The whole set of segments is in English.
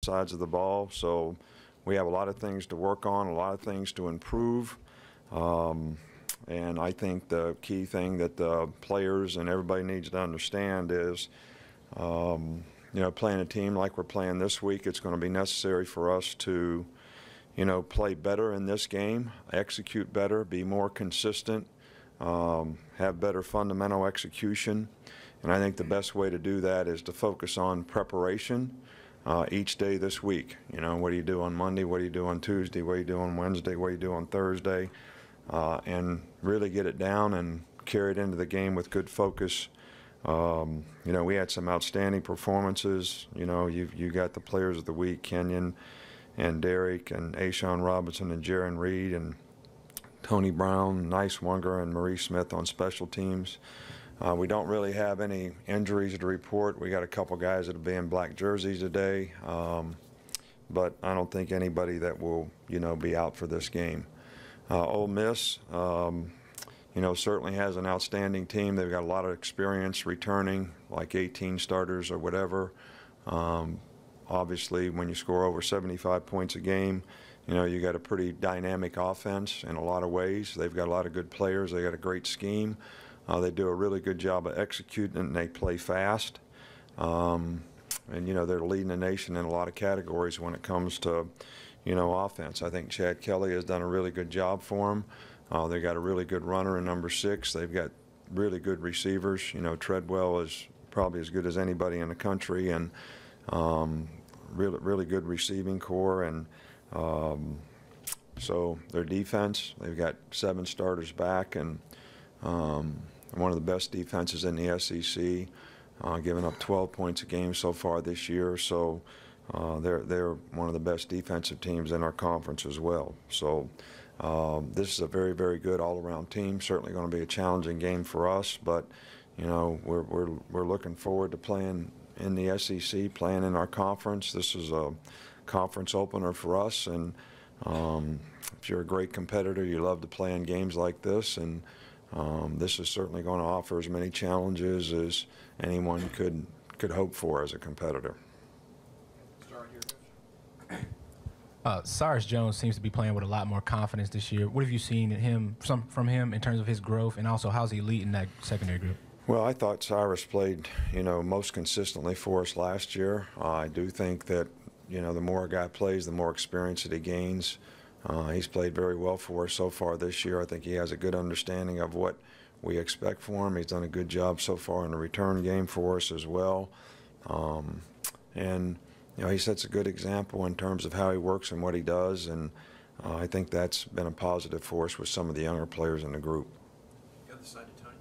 sides of the ball. So we have a lot of things to work on, a lot of things to improve. And I think the key thing that the players and everybody needs to understand is, you know, playing a team like we're playing this week, it's going to be necessary for us to, you know, play better in this game, execute better, be more consistent, have better fundamental execution. And I think the best way to do that is to focus on preparation each day this week. You know, what do you do on Monday? What do you do on Tuesday? What do you do on Wednesday? What do you do on Thursday? And really get it down and carry it into the game with good focus. You know, we had some outstanding performances. You know, you got the players of the week, Kenyon and Derek and Ashawn Robinson and Jaron Reed and Tony Brown, Nice Wunger and Marie Smith on special teams. We don't really have any injuries to report. We got a couple guys that'll be in black jerseys today, but I don't think anybody that will, you know, be out for this game. Ole Miss, you know, certainly has an outstanding team. They've got a lot of experience returning, like 18 starters or whatever. Obviously, when you score over 75 points a game, you know, you got a pretty dynamic offense in a lot of ways. They've got a lot of good players. They got a great scheme. They do a really good job of executing, and they play fast. And, you know, they're leading the nation in a lot of categories when it comes to, you know, offense. I think Chad Kelly has done a really good job for them. They've got a really good runner in number 6. They've got really good receivers. You know, Treadwell is probably as good as anybody in the country, and really good receiving core. And so their defense, they've got 7 starters back, and one of the best defenses in the SEC, giving up 12 points a game so far this year. So they're one of the best defensive teams in our conference as well. So this is a very, very good all-around team. Certainly going to be a challenging game for us, but you know, we're looking forward to playing in the SEC, playing in our conference. This is a conference opener for us, and if you're a great competitor, you love to play in games like this, and this is certainly going to offer as many challenges as anyone could hope for as a competitor. Cyrus Jones seems to be playing with a lot more confidence this year. What have you seen in from him in terms of his growth, and also how's he leading that secondary group? Well, I thought Cyrus played, you know, most consistently for us last year. I do think that, you know, the more a guy plays, the more experience that he gains. He's played very well for us so far this year. I think he has a good understanding of what we expect for him. He's done a good job so far in the return game for us as well. And you know, he sets a good example in terms of how he works and what he does, and I think that's been a positive for us with some of the younger players in the group. The other side to Tony.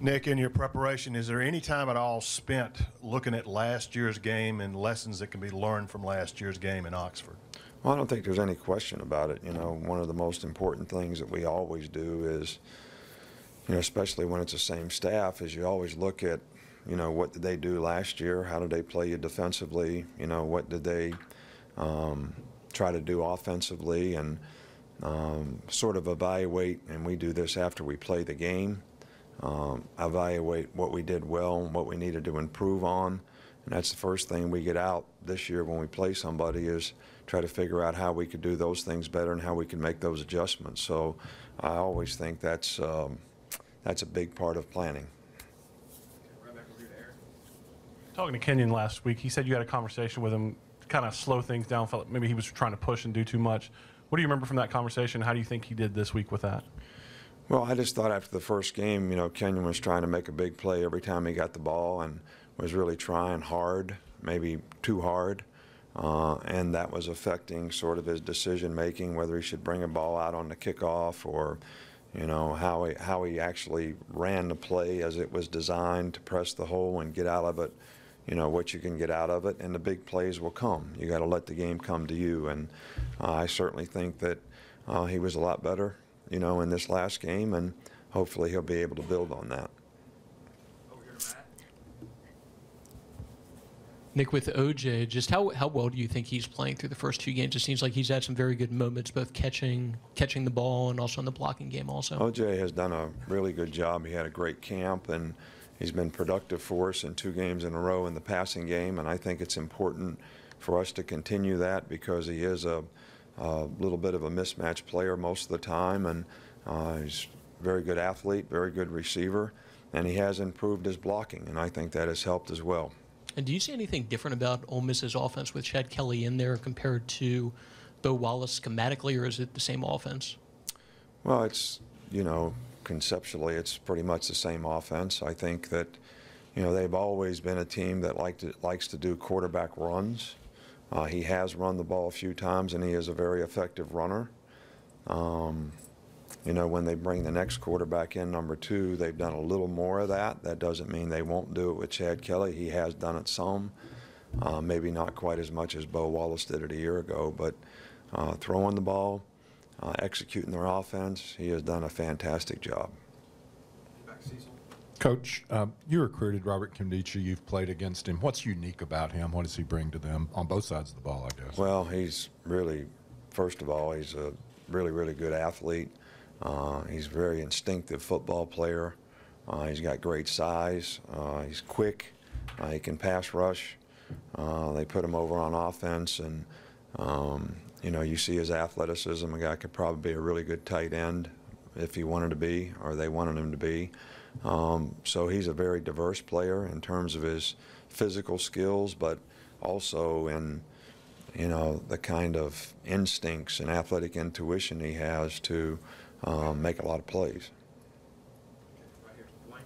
Nick, in your preparation, is there any time at all spent looking at last year's game and lessons that can be learned from last year's game in Oxford? Well, I don't think there's any question about it. You know, one of the most important things that we always do is, you know, especially when it's the same staff, is you always look at, you know, what did they do last year? How did they play you defensively? You know, what did they try to do offensively? And sort of evaluate, and we do this after we play the game, evaluate what we did well and what we needed to improve on. And that's the first thing we get out this year when we play somebody, is try to figure out how we could do those things better and how we can make those adjustments. So I always think that's a big part of planning. Talking to Kenyon last week, he said you had a conversation with him to kind of slow things down, felt like maybe he was trying to push and do too much. What do you remember from that conversation? How do you think he did this week with that? Well, I just thought after the first game, you know, Kenyon was trying to make a big play every time he got the ball and was really trying hard, maybe too hard, and that was affecting sort of his decision-making, whether he should bring a ball out on the kickoff or, you know, how he actually ran the play as it was designed to press the hole and get out of it. You know, what you can get out of it, and the big plays will come. You got to let the game come to you, and I certainly think that he was a lot better, you know, in this last game, and hopefully he'll be able to build on that. Over here to Matt. Nick, with OJ, just how well do you think he's playing through the first 2 games? It seems like he's had some very good moments, both catching the ball and also in the blocking game also. OJ has done a really good job. He had a great camp, and He's been productive for us in 2 games in a row in the passing game, and I think it's important for us to continue that because he is a little bit of a mismatch player most of the time, and he's a very good athlete, very good receiver, and he has improved his blocking, and I think that has helped as well. And do you see anything different about Ole Miss's offense with Chad Kelly in there compared to Bo Wallace schematically, or is it the same offense? Well, it's, conceptually it's pretty much the same offense. I think that, they've always been a team that likes to do quarterback runs. He has run the ball a few times, and he is a very effective runner. When they bring the next quarterback in, number 2, they've done a little more of that. That doesn't mean they won't do it with Chad Kelly. He has done it some, maybe not quite as much as Bo Wallace did it a year ago, but throwing the ball, executing their offense, he has done a fantastic job. Back Cecil. Coach, you recruited Robert Kimdichie. You've played against him. What's unique about him? What does he bring to them on both sides of the ball, I guess? Well, he's really, first of all, he's a really, really good athlete. He's a very instinctive football player. He's got great size. He's quick. He can pass rush. They put him over on offense, and you see his athleticism. A guy could probably be a really good tight end if he wanted to be, or they wanted him to be. So he's a very diverse player in terms of his physical skills, but also in the kind of instincts and athletic intuition he has to make a lot of plays. Right here, Dwayne.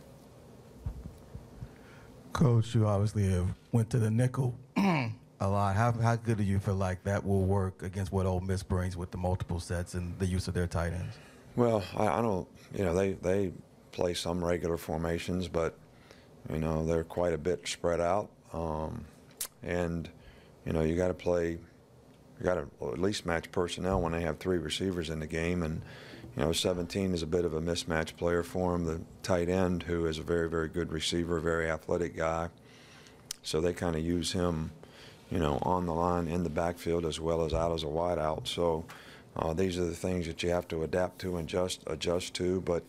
Coach, you obviously have went to the nickel a lot. How good do you feel like that will work against what Ole Miss brings with the multiple sets and the use of their tight ends? Well, I don't, they play some regular formations, but, they're quite a bit spread out. And, you got to play, you got to at least match personnel when they have 3 receivers in the game. And, 17 is a bit of a mismatch player for him, the tight end, who is a very, very good receiver, very athletic guy. So they kind of use him, on the line in the backfield as well as out as a wideout. So these are the things that you have to adapt to and adjust to. But,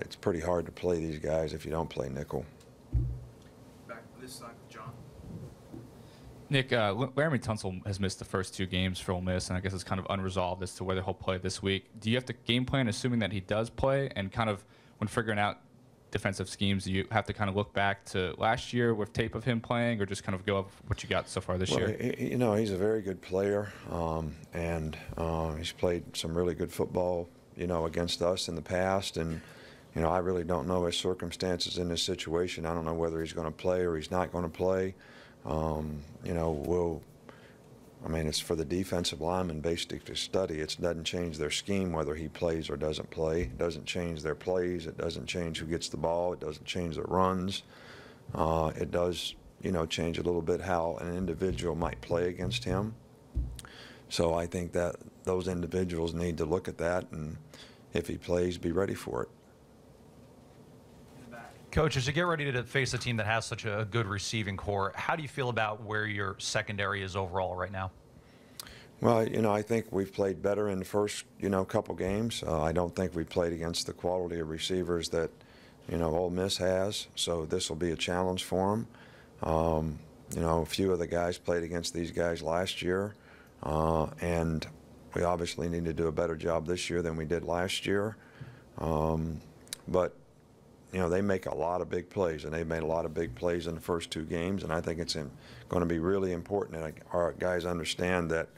it's pretty hard to play these guys if you don't play nickel. Back this side, John. Nick, Laramie Tunsil has missed the first 2 games for Ole Miss, and I guess it's kind of unresolved as to whether he'll play this week. Do you have to game plan assuming that he does play, and kind of when figuring out defensive schemes, do you have to kind of look back to last year with tape of him playing, or just kind of go off what you got so far this year? He's a very good player, and he's played some really good football, against us in the past, and I really don't know his circumstances in this situation. I don't know whether he's going to play or he's not going to play. It's for the defensive lineman basically to study. It doesn't change their scheme whether he plays or doesn't play. It doesn't change their plays. It doesn't change who gets the ball. It doesn't change their runs. It does, change a little bit how an individual might play against him. So I think that those individuals need to look at that, and if he plays, be ready for it. Coach, as you get ready to face a team that has such a good receiving core, how do you feel about where your secondary is overall right now? Well, I think we've played better in the first, couple games. I don't think we played against the quality of receivers that, Ole Miss has, so this will be a challenge for them. A few of the guys played against these guys last year, and we obviously need to do a better job this year than we did last year. But they make a lot of big plays, and they've made a lot of big plays in the first 2 games, and I think it's going to be really important that our guys understand that,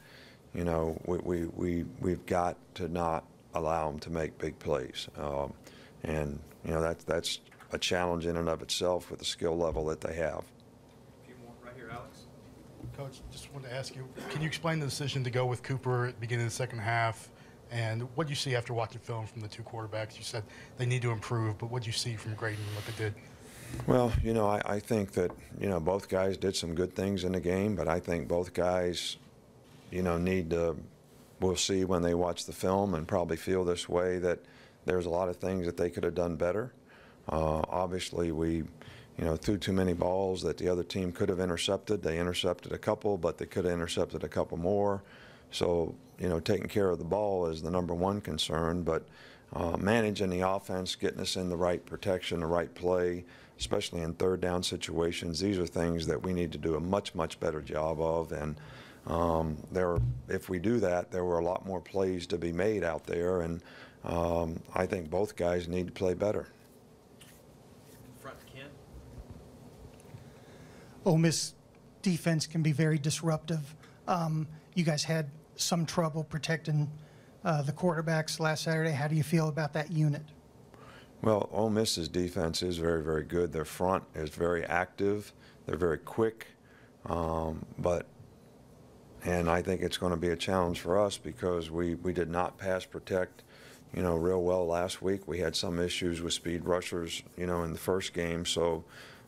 we've got to not allow them to make big plays. And, that's a challenge in and of itself with the skill level that they have. A few more. Right here, Alex. Coach, just wanted to ask you, can you explain the decision to go with Cooper at the beginning of the second half? And what do you see after watching film from the 2 quarterbacks? You said they need to improve, but what do you see from Graydon and what they did? Well, I think that, both guys did some good things in the game, but I think both guys, need to, we'll see when they watch the film and probably feel this way, that there's a lot of things that they could have done better. Obviously, we, threw too many balls that the other team could have intercepted. They intercepted a couple, but they could have intercepted a couple more. So, taking care of the ball is the #1 concern, but managing the offense, getting us in the right protection, the right play, especially in third down situations. These are things that we need to do a much, much better job of. And if we do that, there were a lot more plays to be made out there. And I think both guys need to play better. In front, Ken. Ole Miss defense can be very disruptive. You guys had some trouble protecting the quarterbacks last Saturday. How do you feel about that unit? Well, Ole Miss's defense is very, very good. Their front is very active. They're very quick. And I think it's going to be a challenge for us because we did not pass protect, real well last week. We had some issues with speed rushers, in the first game. So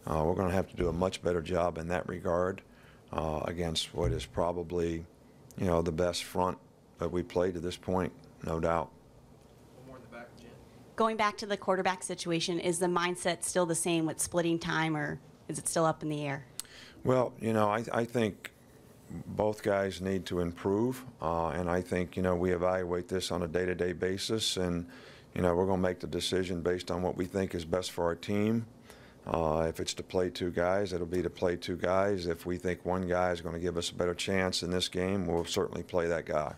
we're going to have to do a much better job in that regard against what is probably, the best front that we played to this point, no doubt. One more in the back, Jen. Going back to the quarterback situation, is the mindset still the same with splitting time, or is it still up in the air? Well, I think both guys need to improve, and I think, we evaluate this on a day-to-day basis, and, we're going to make the decision based on what we think is best for our team. If it's to play two guys, it'll be to play two guys. If we think one guy is going to give us a better chance in this game, we'll certainly play that guy.